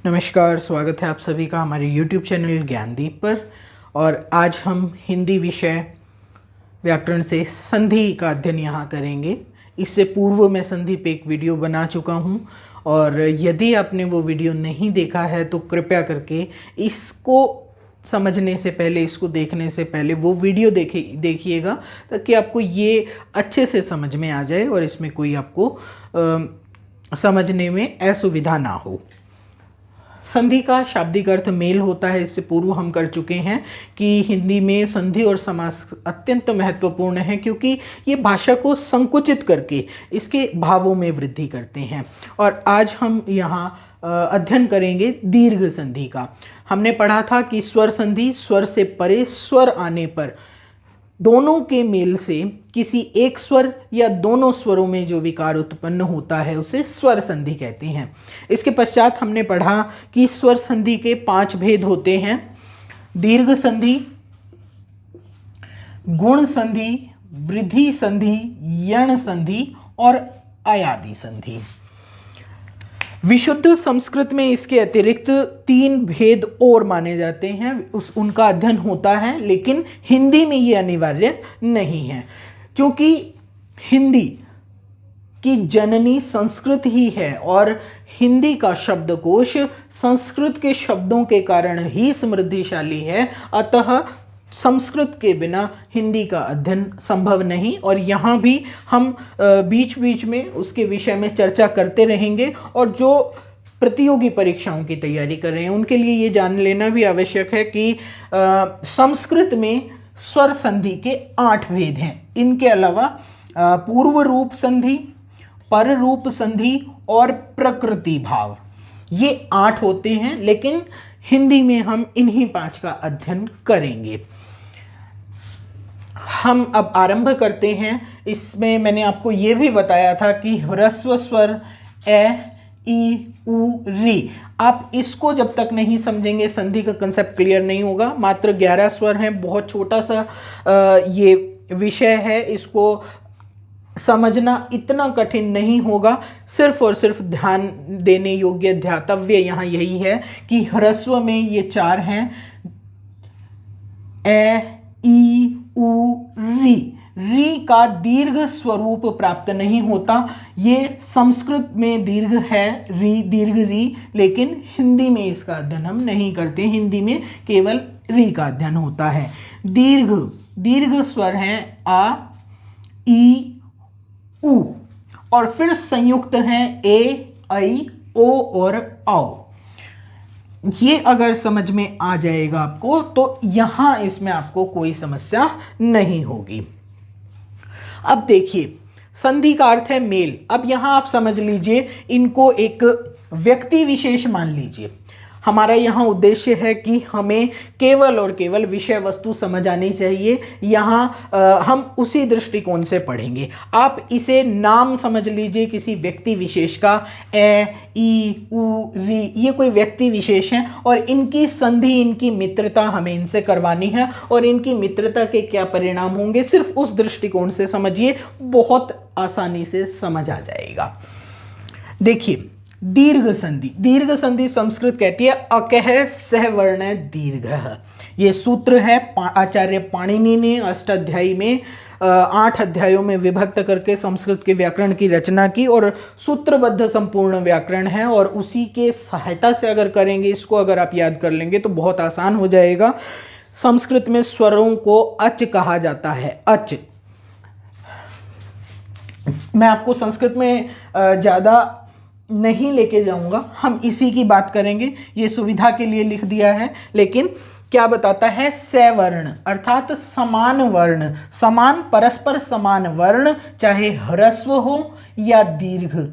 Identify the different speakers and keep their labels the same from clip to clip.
Speaker 1: नमस्कार, स्वागत है आप सभी का हमारे YouTube चैनल ज्ञानदीप पर। और आज हम हिंदी विषय व्याकरण से संधि का अध्ययन यहाँ करेंगे। इससे पूर्व मैं संधि पे एक वीडियो बना चुका हूँ और यदि आपने वो वीडियो नहीं देखा है तो कृपया करके इसको समझने से पहले, इसको देखने से पहले वो वीडियो देखिएगा ताकि आपको ये अच्छे से समझ में आ जाए और इसमें कोई आपको समझने में असुविधा ना हो। संधि का शाब्दिक अर्थ मेल होता है। इससे पूर्व हम कर चुके हैं कि हिंदी में संधि और समास अत्यंत महत्वपूर्ण है क्योंकि ये भाषा को संकुचित करके इसके भावों में वृद्धि करते हैं। और आज हम यहाँ अध्ययन करेंगे दीर्घ संधि का। हमने पढ़ा था कि स्वर संधि, स्वर से परे स्वर आने पर दोनों के मेल से किसी एक स्वर या दोनों स्वरों में जो विकार उत्पन्न होता है उसे स्वर संधि कहते हैं। इसके पश्चात हमने पढ़ा कि स्वर संधि के 5 भेद होते हैं: दीर्घ संधि, गुण संधि, वृद्धि संधि, यण संधि और अयादि संधि। विशुद्ध संस्कृत में इसके अतिरिक्त 3 भेद और माने जाते हैं, उनका अध्ययन होता है, लेकिन हिंदी में ये अनिवार्य नहीं है क्योंकि हिंदी की जननी संस्कृत ही है और हिंदी का शब्दकोश संस्कृत के शब्दों के कारण ही समृद्धिशाली है। अतः संस्कृत के बिना हिंदी का अध्ययन संभव नहीं। और यहाँ भी हम बीच बीच में उसके विषय में चर्चा करते रहेंगे। और जो प्रतियोगी परीक्षाओं की तैयारी कर रहे हैं उनके लिए ये जान लेना भी आवश्यक है कि संस्कृत में स्वर संधि के 8 भेद हैं। इनके अलावा पूर्व रूप संधि, पर रूप संधि और प्रकृति भाव, ये 8 होते हैं, लेकिन हिंदी में हम इन्हीं 5 का अध्ययन करेंगे। हम अब आरंभ करते हैं। इसमें मैंने आपको ये भी बताया था कि ह्रस्व स्वर ए, ई, उ, री, आप इसको जब तक नहीं समझेंगे संधि का कंसेप्ट क्लियर नहीं होगा। मात्र 11 स्वर हैं, बहुत छोटा सा ये विषय है, इसको समझना इतना कठिन नहीं होगा। सिर्फ और सिर्फ ध्यान देने योग्य ध्यातव्य यहाँ यही है कि ह्रस्व में ये 4 हैं: ए, ई, उ, री। री का दीर्घ स्वरूप प्राप्त नहीं होता। ये संस्कृत में दीर्घ है, री, दीर्घ री, लेकिन हिंदी में इसका अध्ययन हम नहीं करते। हिंदी में केवल री का अध्ययन होता है। दीर्घ स्वर हैं आ, ई, उ, और फिर संयुक्त हैं ए, ऐ, ओ और औ। ये अगर समझ में आ जाएगा आपको तो यहां इसमें आपको कोई समस्या नहीं होगी। अब देखिए, संधि का अर्थ है मेल। अब यहां आप समझ लीजिए, इनको एक व्यक्ति विशेष मान लीजिए। हमारा यहाँ उद्देश्य है कि हमें केवल और केवल विषय वस्तु समझ आनी चाहिए। यहाँ हम उसी दृष्टिकोण से पढ़ेंगे। आप इसे नाम समझ लीजिए किसी व्यक्ति विशेष का। ए, ई, उ, री, ये कोई व्यक्ति विशेष हैं और इनकी संधि, इनकी मित्रता हमें इनसे करवानी है। और इनकी मित्रता के क्या परिणाम होंगे सिर्फ उस दृष्टिकोण से समझिए, बहुत आसानी से समझ आ जाएगा। देखिए, दीर्घ संधि संस्कृत कहती है अकह सहवर्ण दीर्घः। ये सूत्र है आचार्य पाणिनि ने अष्टाध्यायी में 8 अध्यायों में विभक्त करके संस्कृत के व्याकरण की रचना की और सूत्रबद्ध संपूर्ण व्याकरण है। और उसी के सहायता से अगर करेंगे, इसको अगर आप याद कर लेंगे तो बहुत आसान हो जाएगा। संस्कृत में स्वरों को अच कहा जाता है। अच, मैं आपको संस्कृत में ज़्यादा नहीं लेके जाऊंगा, हम इसी की बात करेंगे, ये सुविधा के लिए लिख दिया है। लेकिन क्या बताता है? सवर्ण अर्थात समान वर्ण, समान, परस्पर समान वर्ण, चाहे ह्रस्व हो या दीर्घ,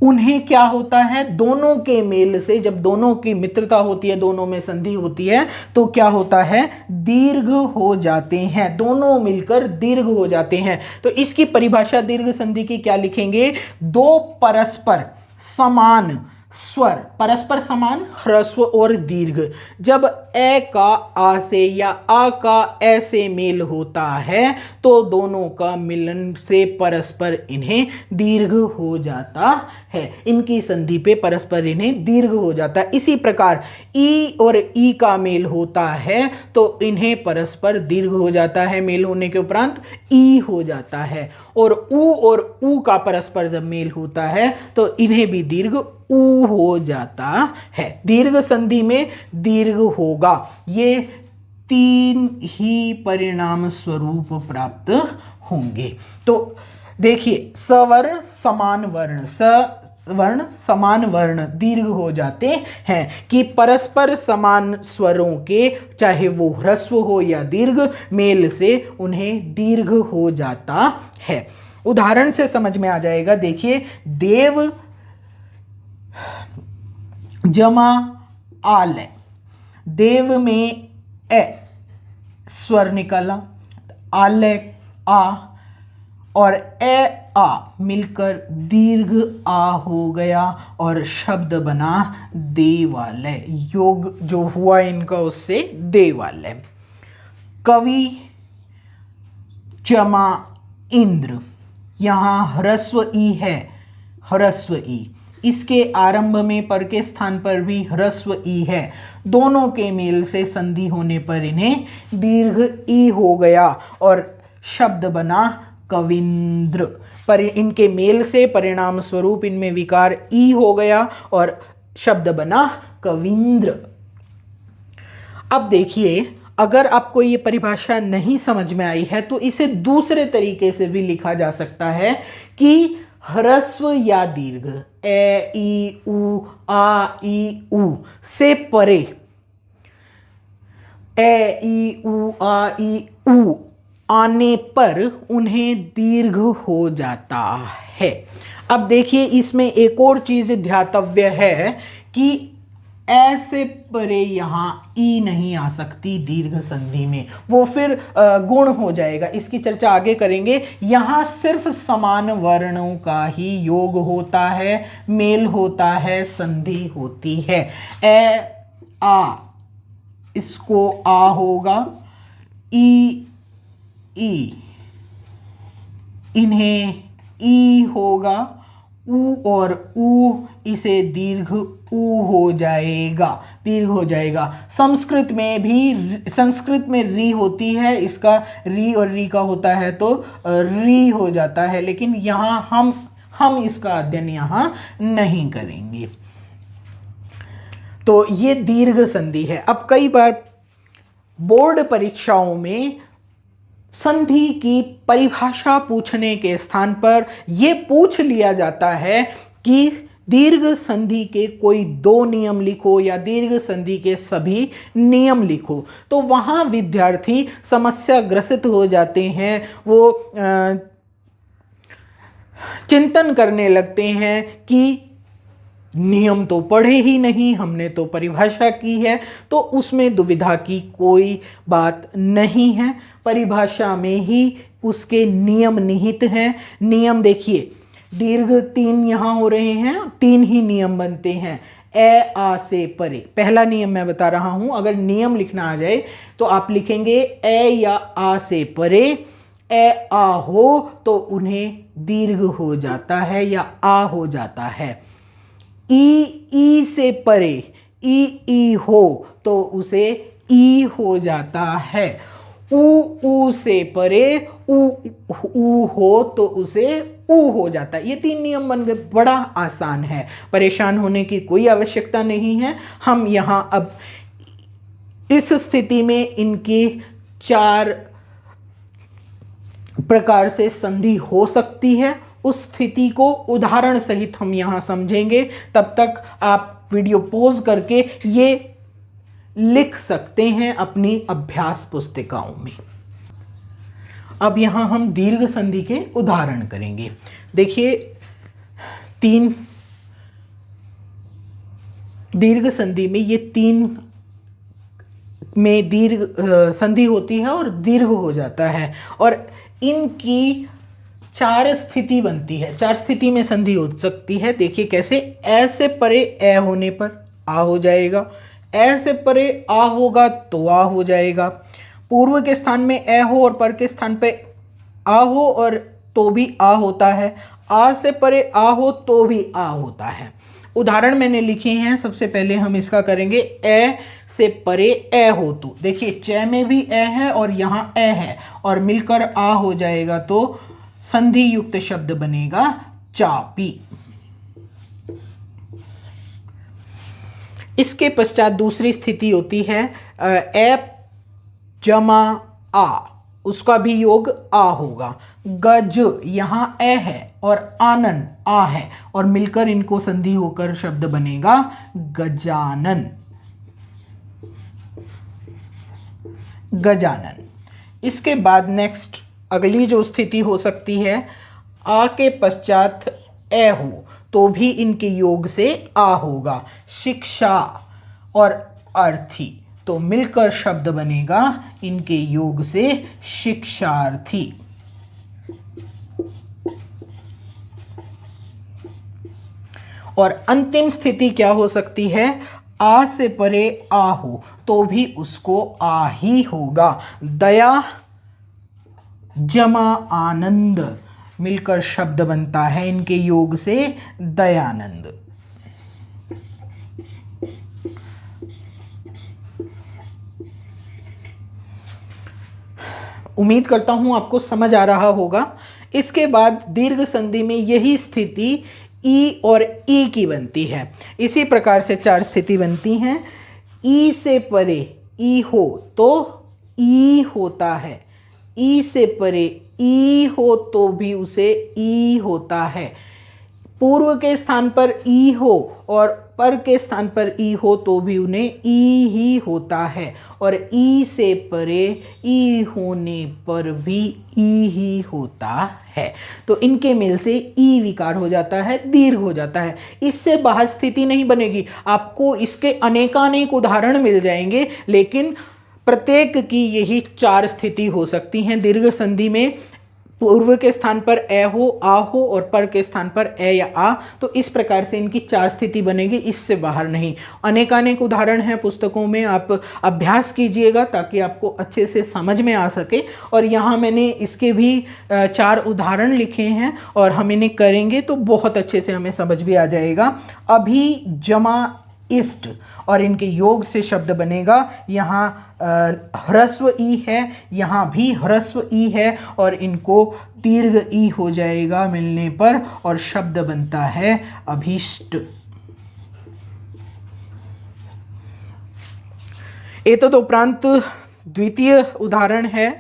Speaker 1: उन्हें क्या होता है? दोनों के मेल से, जब दोनों की मित्रता होती है, दोनों में संधि होती है, तो क्या होता है? दीर्घ हो जाते हैं, दोनों मिलकर दीर्घ हो जाते हैं। तो इसकी परिभाषा दीर्घ संधि की क्या लिखेंगे? 2 परस्पर समान स्वर परस्पर समान ह्रस्व और दीर्घ, जब ए का आ से या आ का ए से मेल होता है तो दोनों का मिलन से परस्पर इन्हें दीर्घ हो जाता है, इनकी संधि पे परस्पर इन्हें दीर्घ हो जाता है। इसी प्रकार ई और ई का मेल होता है तो इन्हें परस्पर दीर्घ हो जाता है, मेल होने के उपरांत ई हो जाता है। और ऊ का परस्पर जब मेल होता है तो इन्हें भी दीर्घ ऊ हो जाता है। दीर्घ संधि में दीर्घ होगा। ये तीन ही परिणाम स्वरूप प्राप्त होंगे। तो देखिए, सवर्ण समान वर्ण, सवर्ण समान वर्ण दीर्घ हो जाते हैं कि परस्पर समान स्वरों के, चाहे वो ह्रस्व हो या दीर्घ, मेल से उन्हें दीर्घ हो जाता है। उदाहरण से समझ में आ जाएगा। देखिए, देव जमा आलय, देव में ए स्वर निकला, आलय आ, और ए आ मिलकर दीर्घ आ हो गया और शब्द बना देवालय। योग जो हुआ इनका उससे देवालय। कवि जमा इंद्र, यहाँ ह्रस्व ई है, ह्रस्व ई, इसके आरंभ में पर के स्थान पर भी ह्रस्व ई है। दोनों के मेल से संधि होने पर इन्हें दीर्घ ई हो गया और शब्द बना कविंद्र। पर इनके मेल से परिणाम स्वरूप इनमें विकार ई हो गया और शब्द बना कविंद्र। अब देखिए, अगर आपको ये परिभाषा नहीं समझ में आई है तो इसे दूसरे तरीके से भी लिखा जा सकता है कि ह्रस्व या दीर्घ ए ई उ आ ई उ से परे, ए ई उ आ ई उ आने पर उन्हें दीर्घ हो जाता है। अब देखिए, इसमें एक और चीज ध्यातव्य है कि ऐसे परे यहां ई नहीं आ सकती दीर्घ संधि में, वो फिर गुण हो जाएगा। इसकी चर्चा आगे करेंगे। यहां सिर्फ समान वर्णों का ही योग होता है, मेल होता है, संधि होती है। ए आ, इसको आ होगा, ई ई, इन्हें ई होगा, ऊ और ऊ, इसे दीर्घ ऊ हो जाएगा, दीर्घ हो जाएगा। संस्कृत में री होती है, इसका री और री का होता है तो री हो जाता है, लेकिन यहाँ हम इसका अध्ययन यहाँ नहीं करेंगे। तो ये दीर्घ संधि है। अब कई बार बोर्ड परीक्षाओं में संधि की परिभाषा पूछने के स्थान पर यह पूछ लिया जाता है कि दीर्घ संधि के कोई 2 नियम लिखो या दीर्घ संधि के सभी नियम लिखो। तो वहां विद्यार्थी समस्या ग्रसित हो जाते हैं, वो चिंतन करने लगते हैं कि नियम तो पढ़े ही नहीं, हमने तो परिभाषा की है। तो उसमें दुविधा की कोई बात नहीं है, परिभाषा में ही उसके नियम निहित हैं। नियम देखिए, दीर्घ 3 यहाँ हो रहे हैं, 3 ही नियम बनते हैं। ए आ से परे, पहला नियम मैं बता रहा हूं। अगर नियम लिखना आ जाए तो आप लिखेंगे ए या आ से परे, ए आ हो तो उन्हें दीर्घ हो जाता है या आ हो जाता है। ई से परे, ई हो तो उसे ई हो जाता है। ऊ से परे, ऊ हो तो उसे ऊ हो जाता है। ये 3 नियम बन गए, बड़ा आसान है, परेशान होने की कोई आवश्यकता नहीं है। हम यहाँ अब इस स्थिति में इनके 4 प्रकार से संधि हो सकती है, उस स्थिति को उदाहरण सहित हम यहां समझेंगे। तब तक आप वीडियो पॉज करके ये लिख सकते हैं अपनी अभ्यास पुस्तिकाओं में। अब यहां हम दीर्घ संधि के उदाहरण करेंगे। देखिए, 3 दीर्घ संधि में ये 3 में दीर्घ संधि होती है और दीर्घ हो जाता है, और इनकी चार स्थिति बनती है, चार स्थिति में संधि हो सकती है। देखिए कैसे, ए से परे ए होने पर आ हो जाएगा, ए से परे आ होगा तो आ हो जाएगा, पूर्व के स्थान में ए हो और पर के स्थान पे आ हो और तो भी आ होता है, आ से परे आ हो तो भी आ होता है। उदाहरण मैंने लिखे हैं, सबसे पहले हम इसका करेंगे। ए से परे ए हो तो, देखिए च में भी ए है और यहाँ ए है और मिलकर आ हो जाएगा तो संधि युक्त शब्द बनेगा चापी। इसके पश्चात दूसरी स्थिति होती है ए जमा आ, उसका भी योग आ होगा। गज यहाँ ए है और आनन आ है और मिलकर इनको संधि होकर शब्द बनेगा गजानन, गजानन। इसके बाद नेक्स्ट अगली जो स्थिति हो सकती है, आ के पश्चात ए हो तो भी इनके योग से आ होगा। शिक्षा और अर्थी, तो मिलकर शब्द बनेगा इनके योग से शिक्षार्थी। और अंतिम स्थिति क्या हो सकती है, आ से परे आ हो तो भी उसको आ ही होगा। दया जमा आनंद, मिलकर शब्द बनता है इनके योग से दयानंद। उम्मीद करता हूं आपको समझ आ रहा होगा। इसके बाद दीर्घ संधि में यही स्थिति ई और ई की बनती है। इसी प्रकार से चार स्थिति बनती हैं। ई से परे ई हो तो ई होता है, ई से परे ई हो तो भी उसे ई होता है। पूर्व के स्थान पर ई हो और पर के स्थान पर ई हो तो भी उन्हें ई ही होता है, और ई से परे ई होने पर भी ई ही होता है। तो इनके मेल से ई विकार हो जाता है, दीर्घ हो जाता है। इससे बाहर स्थिति नहीं बनेगी। आपको इसके अनेकानेक उदाहरण मिल जाएंगे, लेकिन प्रत्येक की यही चार स्थिति हो सकती हैं दीर्घ संधि में। पूर्व के स्थान पर ए हो, आ हो और पर के स्थान पर ए या आ, तो इस प्रकार से इनकी चार स्थिति बनेगी, इससे बाहर नहीं। अनेकानेक उदाहरण हैं पुस्तकों में, आप अभ्यास कीजिएगा ताकि आपको अच्छे से समझ में आ सके। और यहाँ मैंने इसके भी चार उदाहरण लिखे हैं और हम इन्हें करेंगे तो बहुत अच्छे से हमें समझ भी आ जाएगा। अभी जमा इष्ट, और इनके योग से शब्द बनेगा। यहाँ ह्रस्व ई है, यहाँ भी ह्रस्व ई है और इनको दीर्घ ई हो जाएगा मिलने पर और शब्द बनता है अभीष्ट। एतद उपरांत द्वितीय उदाहरण है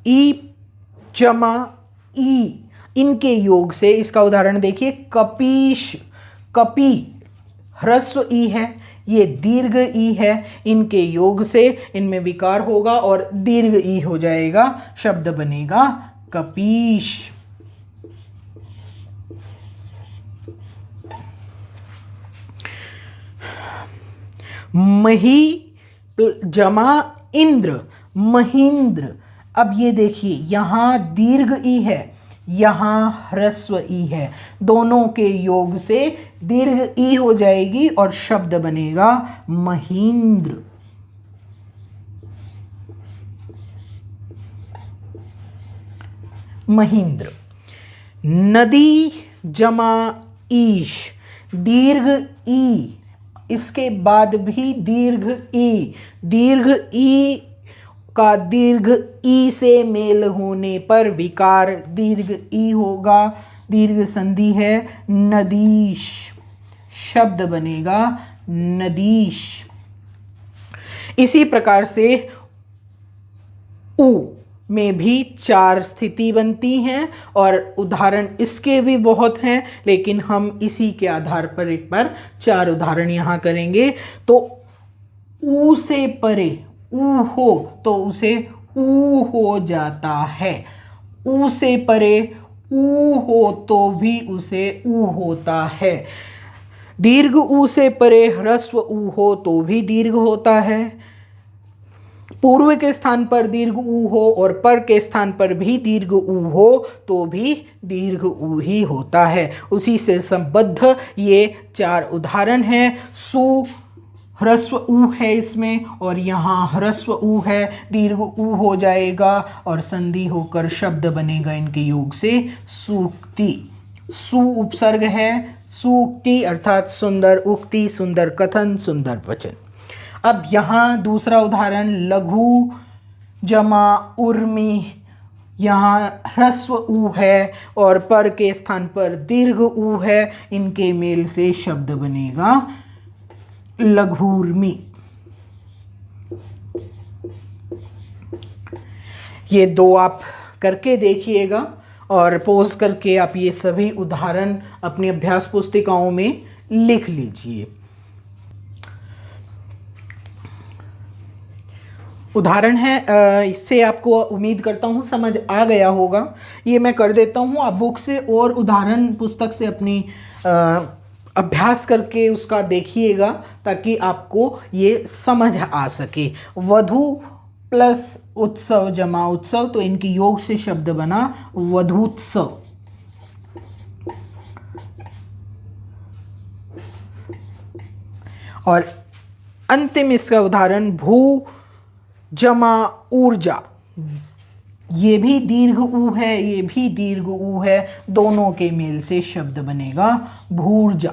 Speaker 1: ई जमा ई, इनके योग से इसका उदाहरण देखिए। कपीश, कपी ह्रस्व ई है, ये दीर्घ ई है, इनके योग से इनमें विकार होगा और दीर्घ ई हो जाएगा, शब्द बनेगा कपीश। मही जमा इंद्र, महींद्र। अब ये देखिए, यहां दीर्घ ई है, यहाँ ह्रस्व ई है, दोनों के योग से दीर्घ ई हो जाएगी और शब्द बनेगा महींद्र। महींद्र। नदी जमा ईश, दीर्घ ई, इसके बाद भी दीर्घ ई, दीर्घ ई का दीर्घ ई से मेल होने पर विकार दीर्घ ई होगा, दीर्घ संधि है नदीश, शब्द बनेगा नदीश। इसी प्रकार से उ में भी चार स्थिति बनती हैं और उदाहरण इसके भी बहुत हैं, लेकिन हम इसी के आधार पर एक बार चार उदाहरण यहाँ करेंगे। तो ऊ से परे ऊ हो तो उसे ऊ हो जाता है, ऊ से परे ऊ हो तो भी उसे ऊ होता है। दीर्घ ऊ से परे ह्रस्व ऊ हो तो भी दीर्घ होता है। पूर्व के स्थान पर दीर्घ ऊ हो और पर के स्थान पर भी दीर्घ ऊ हो तो भी दीर्घ ऊ ही होता है। उसी से संबद्ध ये 4 उदाहरण हैं। सु ह्रस्व ऊ है इसमें और यहाँ ह्रस्व ऊ है, दीर्घ ऊ हो जाएगा और संधि होकर शब्द बनेगा इनके योग से सूक्ति। सु उपसर्ग है, सूक्ति अर्थात सुंदर उक्ति, सुंदर कथन, सुंदर वचन। अब यहाँ दूसरा उदाहरण लघु जमा उर्मी। यहाँ ह्रस्व ऊ है और पर के स्थान पर दीर्घ ऊ है, इनके मेल से शब्द बनेगा लघुर्मी। ये 2 आप करके देखिएगा और पोज करके आप ये सभी उदाहरण अपनी अभ्यास पुस्तिकाओं में लिख लीजिए। उदाहरण है, इससे आपको उम्मीद करता हूँ समझ आ गया होगा। ये मैं कर देता हूँ, आप बुक से और उदाहरण पुस्तक से अपनी अभ्यास करके उसका देखिएगा ताकि आपको ये समझ आ सके। वधू प्लस उत्सव जमा उत्सव, तो इनकी योग से शब्द बना वधूत्सव। और अंतिम इसका उदाहरण भू जमा ऊर्जा। ये भी दीर्घ ऊ है, ये भी दीर्घ ऊ है, दोनों के मेल से शब्द बनेगा भूर्जा।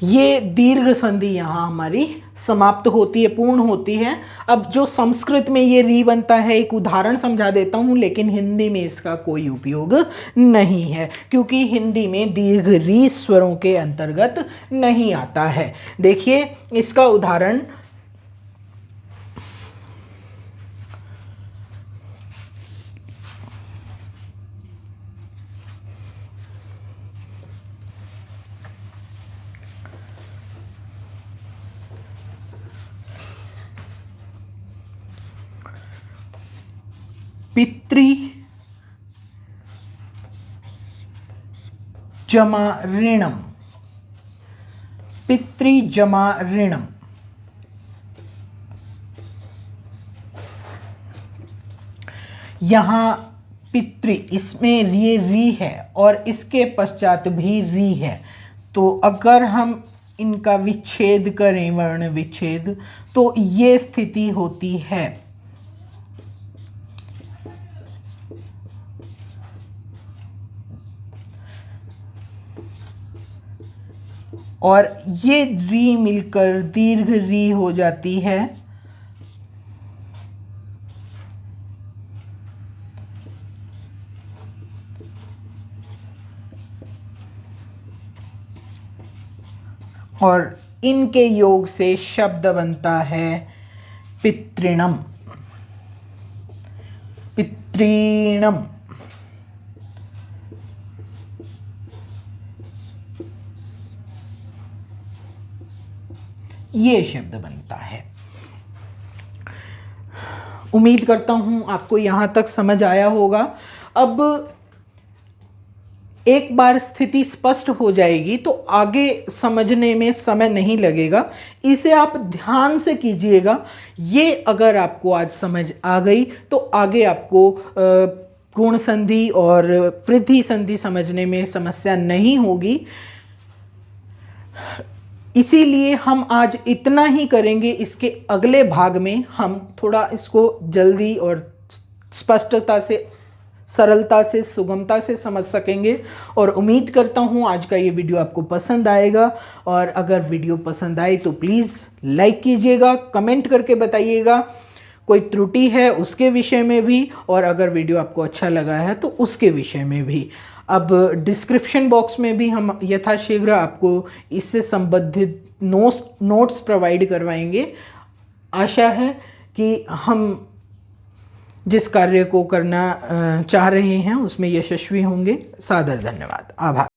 Speaker 1: ये दीर्घ संधि यहाँ हमारी समाप्त होती है, पूर्ण होती है। अब जो संस्कृत में ये री बनता है, एक उदाहरण समझा देता हूँ, लेकिन हिंदी में इसका कोई उपयोग नहीं है क्योंकि हिंदी में दीर्घ री स्वरों के अंतर्गत नहीं आता है। देखिए इसका उदाहरण पितृ जमा ऋणम। पितृ जमा ऋणम। यहाँ पितृ, इसमें ये री है और इसके पश्चात भी री है, तो अगर हम इनका विच्छेद करें, वर्ण विच्छेद, तो ये स्थिति होती है। और ये री मिलकर दीर्घ री हो जाती है। और इनके योग से शब्द बनता है पितृणम। पितृणम। ये शब्द बनता है। उम्मीद करता हूं आपको यहां तक समझ आया होगा। अब एक बार स्थिति स्पष्ट हो जाएगी तो आगे समझने में समय नहीं लगेगा, इसे आप ध्यान से कीजिएगा। ये अगर आपको आज समझ आ गई तो आगे आपको गुण संधि और वृद्धि संधि समझने में समस्या नहीं होगी। इसीलिए हम आज इतना ही करेंगे। इसके अगले भाग में हम थोड़ा इसको जल्दी और स्पष्टता से, सरलता से, सुगमता से समझ सकेंगे। और उम्मीद करता हूँ आज का ये वीडियो आपको पसंद आएगा। और अगर वीडियो पसंद आए तो प्लीज़ लाइक कीजिएगा, कमेंट करके बताइएगा कोई त्रुटि है उसके विषय में भी, और अगर वीडियो आपको अच्छा लगा है तो उसके विषय में भी। अब डिस्क्रिप्शन बॉक्स में भी हम यथाशीघ्र आपको इससे संबंधित नोट्स प्रोवाइड करवाएंगे। आशा है कि हम जिस कार्य को करना चाह रहे हैं उसमें यशस्वी होंगे। सादर धन्यवाद, आभार।